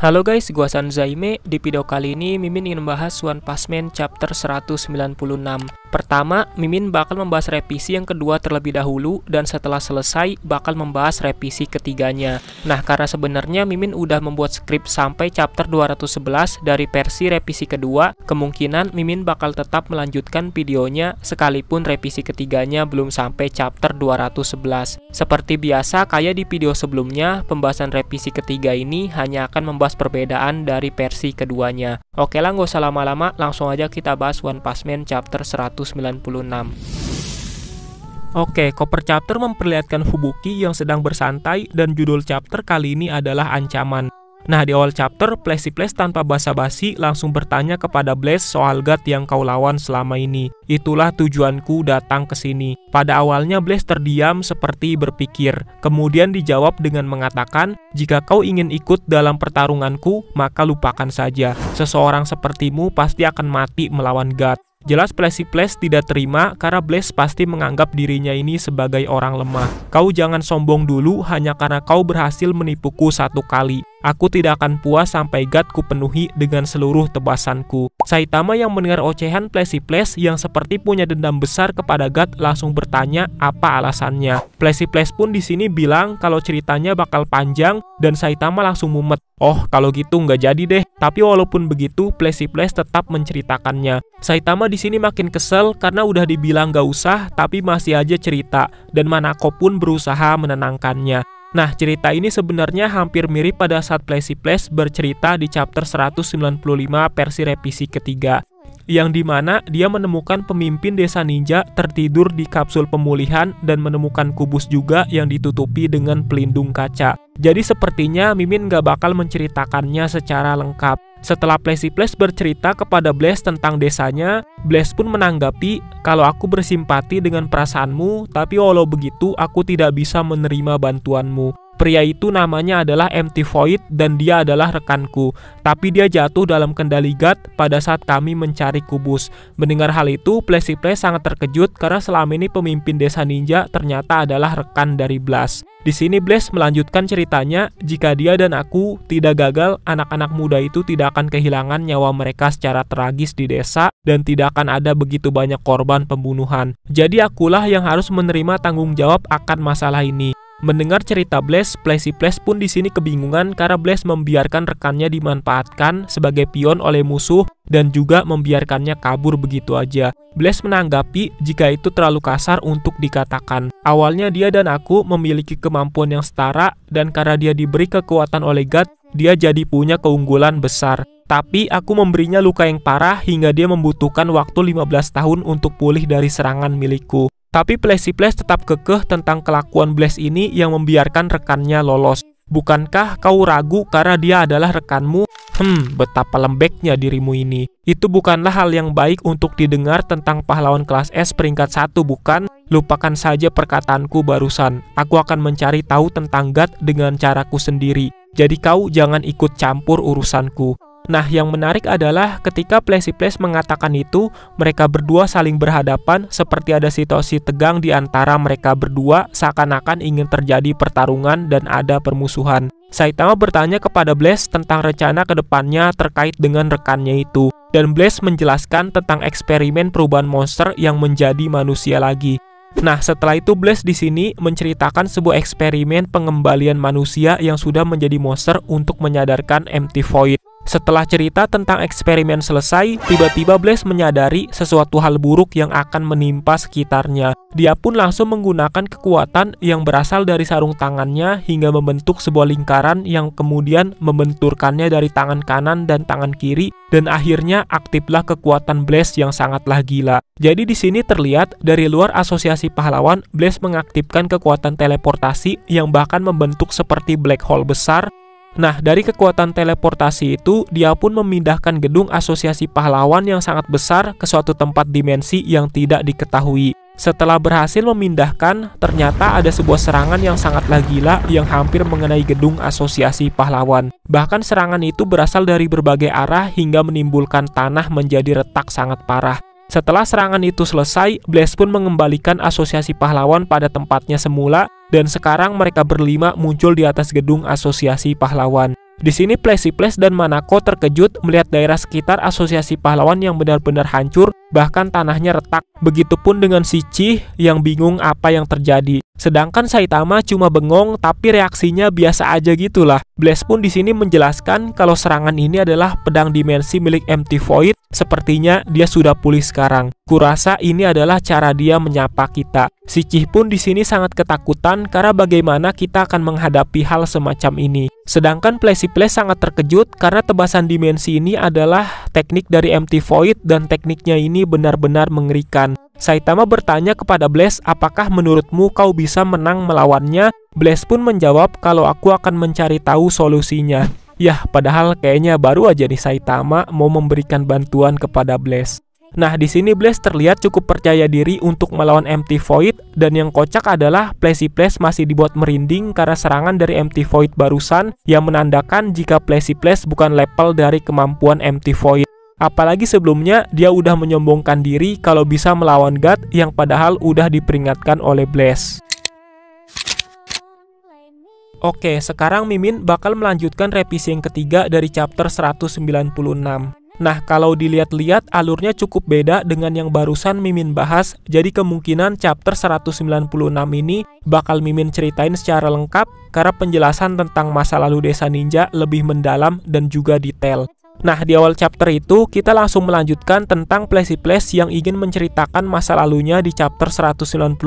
Halo guys, gua Sanzaime. Di video kali ini Mimin ingin membahas One Punch Man chapter 196. Pertama, Mimin bakal membahas revisi yang kedua terlebih dahulu, dan setelah selesai bakal membahas revisi ketiganya. Nah, karena sebenarnya Mimin udah membuat skrip sampai chapter 211 dari versi revisi kedua, kemungkinan Mimin bakal tetap melanjutkan videonya sekalipun revisi ketiganya belum sampai chapter 211. Seperti biasa, kayak di video sebelumnya, pembahasan revisi ketiga ini hanya akan membahas perbedaan dari versi keduanya. Oke lah, nggak usah lama-lama, langsung aja kita bahas One Punch Man chapter 196. Oke, cover chapter memperlihatkan Fubuki yang sedang bersantai, dan judul chapter kali ini adalah ancaman. Nah, di awal chapter, Placiplace tanpa basa-basi langsung bertanya kepada Blaze soal God yang kau lawan selama ini. Itulah tujuanku datang ke sini. Pada awalnya Blaze terdiam seperti berpikir. Kemudian dijawab dengan mengatakan, jika kau ingin ikut dalam pertarunganku, maka lupakan saja. Seseorang sepertimu pasti akan mati melawan God. Jelas Placiplace tidak terima karena Blaze pasti menganggap dirinya ini sebagai orang lemah. Kau jangan sombong dulu hanya karena kau berhasil menipuku satu kali. Aku tidak akan puas sampai God ku penuhi dengan seluruh tebasanku. Saitama yang mendengar ocehan Placiplace yang seperti punya dendam besar kepada God langsung bertanya apa alasannya. Placiplace pun di sini bilang kalau ceritanya bakal panjang, dan Saitama langsung mumet. Oh, kalau gitu nggak jadi deh. Tapi walaupun begitu, Placiplace tetap menceritakannya. Saitama di sini makin kesel karena udah dibilang nggak usah, tapi masih aja cerita, dan Manako pun berusaha menenangkannya. Nah, cerita ini sebenarnya hampir mirip pada saat Placiplace bercerita di chapter 195 versi revisi ketiga, yang dimana dia menemukan pemimpin desa ninja tertidur di kapsul pemulihan dan menemukan kubus juga yang ditutupi dengan pelindung kaca. Jadi sepertinya Mimin gak bakal menceritakannya secara lengkap. Setelah Placiplace bercerita kepada Blaze tentang desanya, Blaze pun menanggapi, kalau aku bersimpati dengan perasaanmu, tapi walau begitu aku tidak bisa menerima bantuanmu. Pria itu namanya adalah Empty Void dan dia adalah rekanku, tapi dia jatuh dalam kendali God pada saat kami mencari kubus. Mendengar hal itu, Placiplace sangat terkejut karena selama ini pemimpin desa ninja ternyata adalah rekan dari Blaze. Di sini Blaze melanjutkan ceritanya, jika dia dan aku tidak gagal, anak-anak muda itu tidak akan kehilangan nyawa mereka secara tragis di desa dan tidak akan ada begitu banyak korban pembunuhan. Jadi akulah yang harus menerima tanggung jawab akan masalah ini. Mendengar cerita Blaze, Placiplace pun di sini kebingungan karena Blaze membiarkan rekannya dimanfaatkan sebagai pion oleh musuh dan juga membiarkannya kabur begitu aja. Blaze menanggapi jika itu terlalu kasar untuk dikatakan. Awalnya dia dan aku memiliki kemampuan yang setara, dan karena dia diberi kekuatan oleh God, dia jadi punya keunggulan besar. Tapi aku memberinya luka yang parah hingga dia membutuhkan waktu 15 tahun untuk pulih dari serangan milikku. Tapi Placiplace tetap kekeh tentang kelakuan Blaze ini yang membiarkan rekannya lolos. Bukankah kau ragu karena dia adalah rekanmu? Betapa lembeknya dirimu ini. Itu bukanlah hal yang baik untuk didengar tentang pahlawan kelas S peringkat 1, bukan? Lupakan saja perkataanku barusan. Aku akan mencari tahu tentang God dengan caraku sendiri. Jadi kau jangan ikut campur urusanku. Nah, yang menarik adalah ketika Placiplace mengatakan itu, mereka berdua saling berhadapan seperti ada situasi tegang di antara mereka berdua, seakan-akan ingin terjadi pertarungan dan ada permusuhan. Saitama bertanya kepada Blaze tentang rencana kedepannya terkait dengan rekannya itu, dan Blaze menjelaskan tentang eksperimen perubahan monster yang menjadi manusia lagi. Nah, setelah itu Blaze di sini menceritakan sebuah eksperimen pengembalian manusia yang sudah menjadi monster untuk menyadarkan Empty Void. Setelah cerita tentang eksperimen selesai, tiba-tiba Blaze menyadari sesuatu hal buruk yang akan menimpa sekitarnya. Dia pun langsung menggunakan kekuatan yang berasal dari sarung tangannya hingga membentuk sebuah lingkaran yang kemudian membenturkannya dari tangan kanan dan tangan kiri, dan akhirnya aktiflah kekuatan Blaze yang sangatlah gila. Jadi di sini terlihat dari luar asosiasi pahlawan, Blaze mengaktifkan kekuatan teleportasi yang bahkan membentuk seperti black hole besar. Nah, dari kekuatan teleportasi itu, dia pun memindahkan gedung asosiasi pahlawan yang sangat besar ke suatu tempat dimensi yang tidak diketahui. Setelah berhasil memindahkan, ternyata ada sebuah serangan yang sangatlah gila yang hampir mengenai gedung asosiasi pahlawan. Bahkan serangan itu berasal dari berbagai arah hingga menimbulkan tanah menjadi retak sangat parah. Setelah serangan itu selesai, Blaze pun mengembalikan asosiasi pahlawan pada tempatnya semula, dan sekarang mereka berlima muncul di atas gedung asosiasi pahlawan. Di sini Plessis dan Manako terkejut melihat daerah sekitar asosiasi pahlawan yang benar-benar hancur, bahkan tanahnya retak. Begitupun dengan Shichi yang bingung apa yang terjadi. Sedangkan Saitama cuma bengong tapi reaksinya biasa aja gitulah. Blaze pun di sini menjelaskan kalau serangan ini adalah pedang dimensi milik MT Void. Sepertinya dia sudah pulih sekarang. Kurasa ini adalah cara dia menyapa kita. Shichi pun di sini sangat ketakutan karena bagaimana kita akan menghadapi hal semacam ini. Sedangkan Plessis sangat terkejut karena tebasan dimensi ini adalah teknik dari MT Void dan tekniknya ini benar-benar mengerikan. Saitama bertanya kepada Blaze, apakah menurutmu kau bisa menang melawannya? Blaze pun menjawab kalau aku akan mencari tahu solusinya. Yah, padahal kayaknya baru aja nih Saitama mau memberikan bantuan kepada Blaze. Nah, di sini Blaze terlihat cukup percaya diri untuk melawan MT Void, dan yang kocak adalah Plessis masih dibuat merinding karena serangan dari MT Void barusan yang menandakan jika Plessis bukan level dari kemampuan MT Void. Apalagi sebelumnya dia udah menyombongkan diri kalau bisa melawan God yang padahal udah diperingatkan oleh Blaze. Oke, sekarang Mimin bakal melanjutkan revisi yang ketiga dari chapter 196. Nah, kalau dilihat-lihat alurnya cukup beda dengan yang barusan Mimin bahas, jadi kemungkinan chapter 196 ini bakal Mimin ceritain secara lengkap karena penjelasan tentang masa lalu desa ninja lebih mendalam dan juga detail. Nah, di awal chapter itu kita langsung melanjutkan tentang Plessis yang ingin menceritakan masa lalunya di chapter 195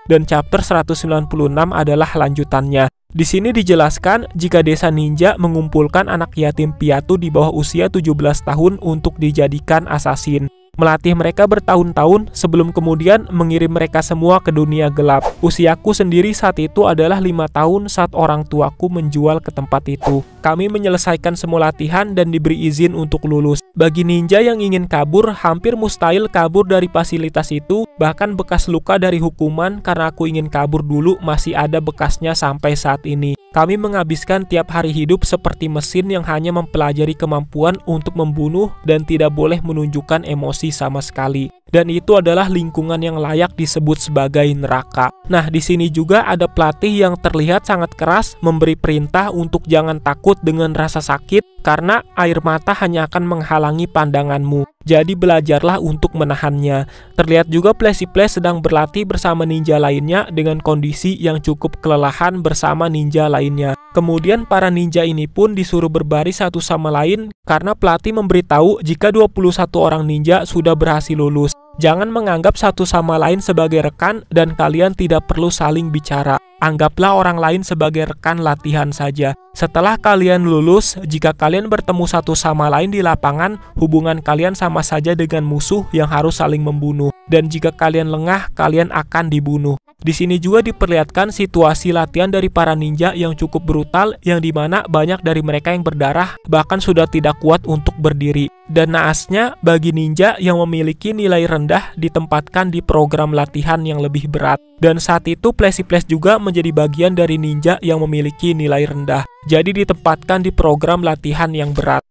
dan chapter 196 adalah lanjutannya. Di sini dijelaskan jika desa ninja mengumpulkan anak yatim piatu di bawah usia 17 tahun untuk dijadikan assassin. Melatih mereka bertahun-tahun sebelum kemudian mengirim mereka semua ke dunia gelap. Usiaku sendiri saat itu adalah 5 tahun saat orang tuaku menjual ke tempat itu. Kami menyelesaikan semua latihan dan diberi izin untuk lulus. Bagi ninja yang ingin kabur, hampir mustahil kabur dari fasilitas itu. Bahkan bekas luka dari hukuman karena aku ingin kabur dulu masih ada bekasnya sampai saat ini. Kami menghabiskan tiap hari hidup seperti mesin yang hanya mempelajari kemampuan untuk membunuh dan tidak boleh menunjukkan emosi sama sekali. Dan itu adalah lingkungan yang layak disebut sebagai neraka. Nah, di sini juga ada pelatih yang terlihat sangat keras memberi perintah untuk jangan takut dengan rasa sakit karena air mata hanya akan menghalangi pandanganmu. Jadi belajarlah untuk menahannya. Terlihat juga Plessis sedang berlatih bersama ninja lainnya dengan kondisi yang cukup kelelahan bersama ninja lainnya. Kemudian para ninja ini pun disuruh berbaris satu sama lain karena pelatih memberitahu jika 21 orang ninja sudah berhasil lulus. Jangan menganggap satu sama lain sebagai rekan dan kalian tidak perlu saling bicara. Anggaplah orang lain sebagai rekan latihan saja. Setelah kalian lulus, jika kalian bertemu satu sama lain di lapangan, hubungan kalian sama saja dengan musuh yang harus saling membunuh. Dan jika kalian lengah, kalian akan dibunuh. Di sini juga diperlihatkan situasi latihan dari para ninja yang cukup brutal, yang dimana banyak dari mereka yang berdarah, bahkan sudah tidak kuat untuk berdiri. Dan naasnya, bagi ninja yang memiliki nilai rendah ditempatkan di program latihan yang lebih berat. Dan saat itu Plessis juga menjadi bagian dari ninja yang memiliki nilai rendah. Jadi ditempatkan di program latihan yang berat.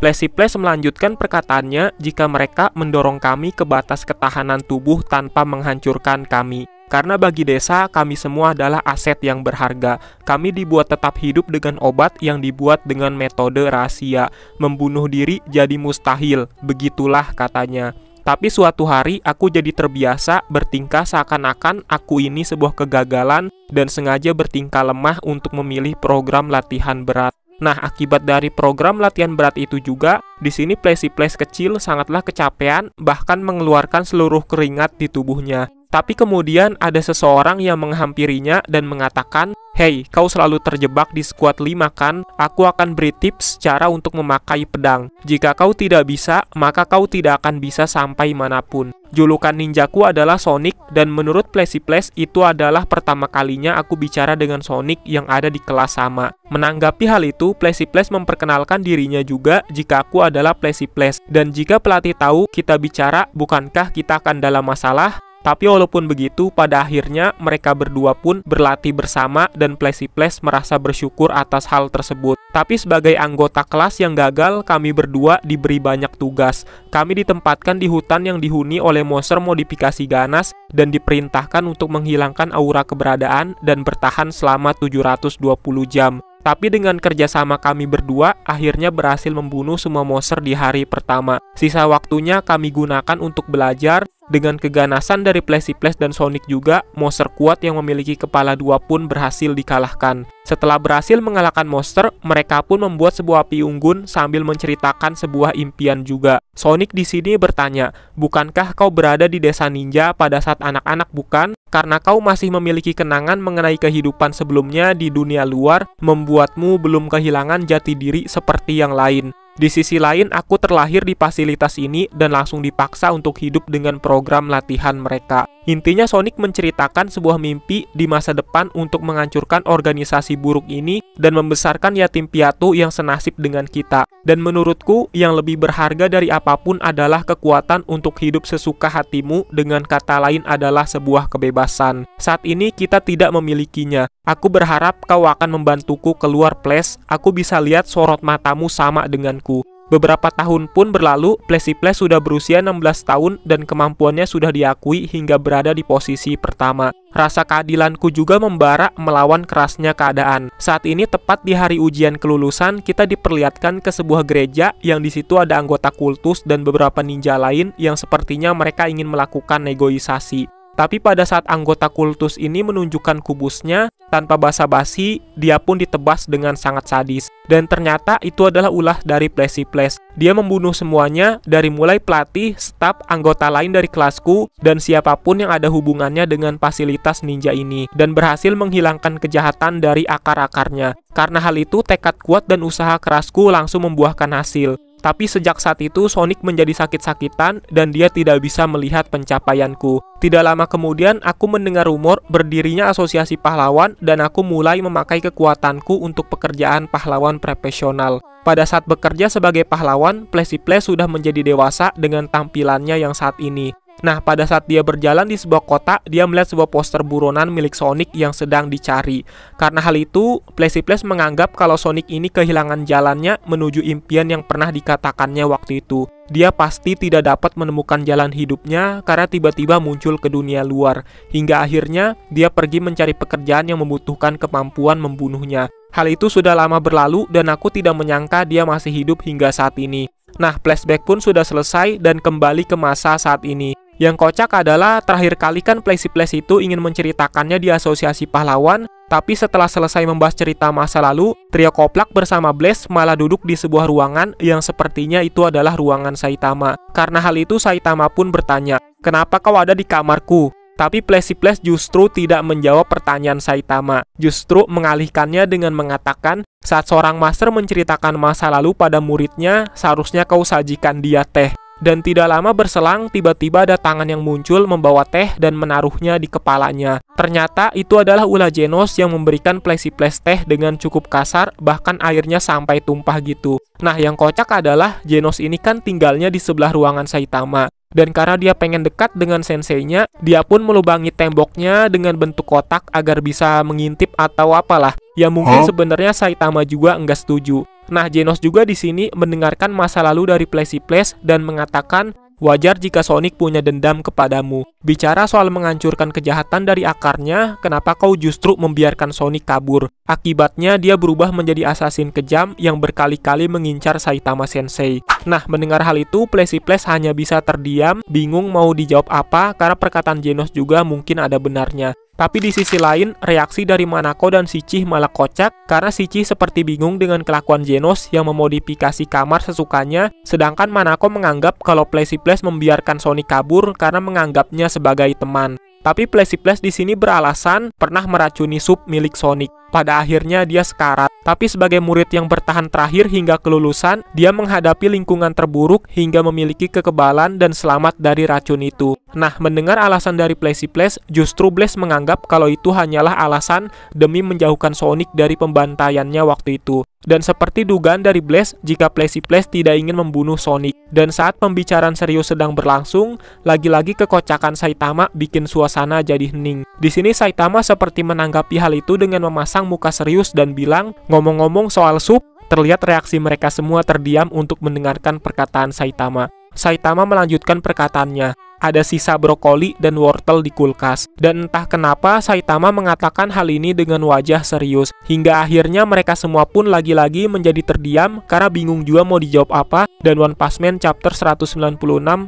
Plessis melanjutkan perkataannya jika mereka mendorong kami ke batas ketahanan tubuh tanpa menghancurkan kami. Karena bagi desa, kami semua adalah aset yang berharga. Kami dibuat tetap hidup dengan obat yang dibuat dengan metode rahasia. Membunuh diri jadi mustahil, begitulah katanya. Tapi suatu hari aku jadi terbiasa bertingkah seakan-akan aku ini sebuah kegagalan dan sengaja bertingkah lemah untuk memilih program latihan berat. Nah, akibat dari program latihan berat itu juga, di sini Plessis kecil sangatlah kecapean, bahkan mengeluarkan seluruh keringat di tubuhnya. Tapi kemudian ada seseorang yang menghampirinya dan mengatakan, "Hei, kau selalu terjebak di squad 5 kan? Aku akan beri tips cara untuk memakai pedang. Jika kau tidak bisa, maka kau tidak akan bisa sampai manapun." Julukan ninjaku adalah Sonic, dan menurut Plessis itu adalah pertama kalinya aku bicara dengan Sonic yang ada di kelas sama. Menanggapi hal itu, Plessis memperkenalkan dirinya juga jika aku adalah Plessis. Dan jika pelatih tahu kita bicara, bukankah kita akan dalam masalah? Tapi walaupun begitu, pada akhirnya mereka berdua pun berlatih bersama dan Plessis merasa bersyukur atas hal tersebut. Tapi sebagai anggota kelas yang gagal, kami berdua diberi banyak tugas. Kami ditempatkan di hutan yang dihuni oleh monster modifikasi ganas dan diperintahkan untuk menghilangkan aura keberadaan dan bertahan selama 720 jam. Tapi dengan kerjasama kami berdua, akhirnya berhasil membunuh semua monster di hari pertama. Sisa waktunya kami gunakan untuk belajar. Dengan keganasan dari Platypus dan Sonic juga, monster kuat yang memiliki kepala dua pun berhasil dikalahkan. Setelah berhasil mengalahkan monster, mereka pun membuat sebuah api unggun sambil menceritakan sebuah impian juga. Sonic di sini bertanya, "Bukankah kau berada di desa ninja pada saat anak-anak bukan? Karena kau masih memiliki kenangan mengenai kehidupan sebelumnya di dunia luar, membuatmu belum kehilangan jati diri seperti yang lain. Di sisi lain, aku terlahir di fasilitas ini dan langsung dipaksa untuk hidup dengan program latihan mereka." Intinya Sonic menceritakan sebuah mimpi di masa depan untuk menghancurkan organisasi buruk ini dan membesarkan yatim piatu yang senasib dengan kita. Dan menurutku, yang lebih berharga dari apapun adalah kekuatan untuk hidup sesuka hatimu, dengan kata lain adalah sebuah kebebasan. Saat ini kita tidak memilikinya. Aku berharap kau akan membantuku keluar Flash. Aku bisa lihat sorot matamu sama denganku. Beberapa tahun pun berlalu, Platypus sudah berusia 16 tahun dan kemampuannya sudah diakui hingga berada di posisi pertama. Rasa keadilanku juga membara melawan kerasnya keadaan. Saat ini tepat di hari ujian kelulusan, kita diperlihatkan ke sebuah gereja yang di situ ada anggota kultus dan beberapa ninja lain yang sepertinya mereka ingin melakukan negosiasi. Tapi pada saat anggota kultus ini menunjukkan kubusnya, tanpa basa-basi, dia pun ditebas dengan sangat sadis. Dan ternyata itu adalah ulah dari Platypus. Dia membunuh semuanya, dari mulai pelatih, staf, anggota lain dari kelasku, dan siapapun yang ada hubungannya dengan fasilitas ninja ini. Dan berhasil menghilangkan kejahatan dari akar-akarnya. Karena hal itu, tekad kuat dan usaha kerasku langsung membuahkan hasil. Tapi sejak saat itu Sonic menjadi sakit-sakitan dan dia tidak bisa melihat pencapaianku. Tidak lama kemudian aku mendengar rumor berdirinya asosiasi pahlawan dan aku mulai memakai kekuatanku untuk pekerjaan pahlawan profesional. Pada saat bekerja sebagai pahlawan, Platypus sudah menjadi dewasa dengan tampilannya yang saat ini. Nah, pada saat dia berjalan di sebuah kota, dia melihat sebuah poster buronan milik Sonic yang sedang dicari. Karena hal itu, Platypus menganggap kalau Sonic ini kehilangan jalannya menuju impian yang pernah dikatakannya waktu itu. Dia pasti tidak dapat menemukan jalan hidupnya karena tiba-tiba muncul ke dunia luar. Hingga akhirnya, dia pergi mencari pekerjaan yang membutuhkan kemampuan membunuhnya. Hal itu sudah lama berlalu dan aku tidak menyangka dia masih hidup hingga saat ini. Nah, flashback pun sudah selesai dan kembali ke masa saat ini. Yang kocak adalah terakhir kali kan Platypus itu ingin menceritakannya di asosiasi pahlawan, tapi setelah selesai membahas cerita masa lalu, trio Koplak bersama Blaze malah duduk di sebuah ruangan yang sepertinya itu adalah ruangan Saitama. Karena hal itu Saitama pun bertanya, "Kenapa kau ada di kamarku?" Tapi Platypus justru tidak menjawab pertanyaan Saitama, justru mengalihkannya dengan mengatakan, "Saat seorang master menceritakan masa lalu pada muridnya, seharusnya kau sajikan dia teh." Dan tidak lama berselang, tiba-tiba ada tangan yang muncul membawa teh dan menaruhnya di kepalanya. Ternyata itu adalah ulah Genos yang memberikan Platypus teh dengan cukup kasar, bahkan airnya sampai tumpah gitu. Nah, yang kocak adalah Genos ini kan tinggalnya di sebelah ruangan Saitama. Dan karena dia pengen dekat dengan senseinya, dia pun melubangi temboknya dengan bentuk kotak agar bisa mengintip atau apalah. Ya mungkin sebenarnya Saitama juga enggak setuju. Nah, Genos juga di sini mendengarkan masa lalu dari Platypus dan mengatakan, "Wajar jika Sonic punya dendam kepadamu. Bicara soal menghancurkan kejahatan dari akarnya, kenapa kau justru membiarkan Sonic kabur? Akibatnya dia berubah menjadi assassin kejam yang berkali-kali mengincar Saitama Sensei." Nah, mendengar hal itu, Platypus hanya bisa terdiam, bingung mau dijawab apa karena perkataan Genos juga mungkin ada benarnya. Tapi di sisi lain, reaksi dari Manako dan Shichi malah kocak karena Shichi seperti bingung dengan kelakuan Genos yang memodifikasi kamar sesukanya, sedangkan Manako menganggap kalau Platypus membiarkan Sonic kabur karena menganggapnya sebagai teman. Tapi Platypus di sini beralasan pernah meracuni sup milik Sonic. Pada akhirnya dia sekarat. Tapi sebagai murid yang bertahan terakhir hingga kelulusan, dia menghadapi lingkungan terburuk hingga memiliki kekebalan dan selamat dari racun itu. Nah, mendengar alasan dari Platypus, justru Blaze menganggap kalau itu hanyalah alasan demi menjauhkan Sonic dari pembantaiannya waktu itu. Dan seperti dugaan dari Blaze, jika Platypus tidak ingin membunuh Sonic. Dan saat pembicaraan serius sedang berlangsung, lagi-lagi kekocakan Saitama bikin suasana jadi hening. Di sini Saitama seperti menanggapi hal itu dengan memasang muka serius dan bilang, "Ngomong-ngomong soal sup," terlihat reaksi mereka semua terdiam untuk mendengarkan perkataan Saitama. Saitama melanjutkan perkataannya. Ada sisa brokoli dan wortel di kulkas. Dan entah kenapa Saitama mengatakan hal ini dengan wajah serius. Hingga akhirnya mereka semua pun lagi-lagi menjadi terdiam karena bingung juga mau dijawab apa. Dan One Punch Man chapter 196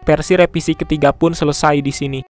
versi revisi ketiga pun selesai di sini.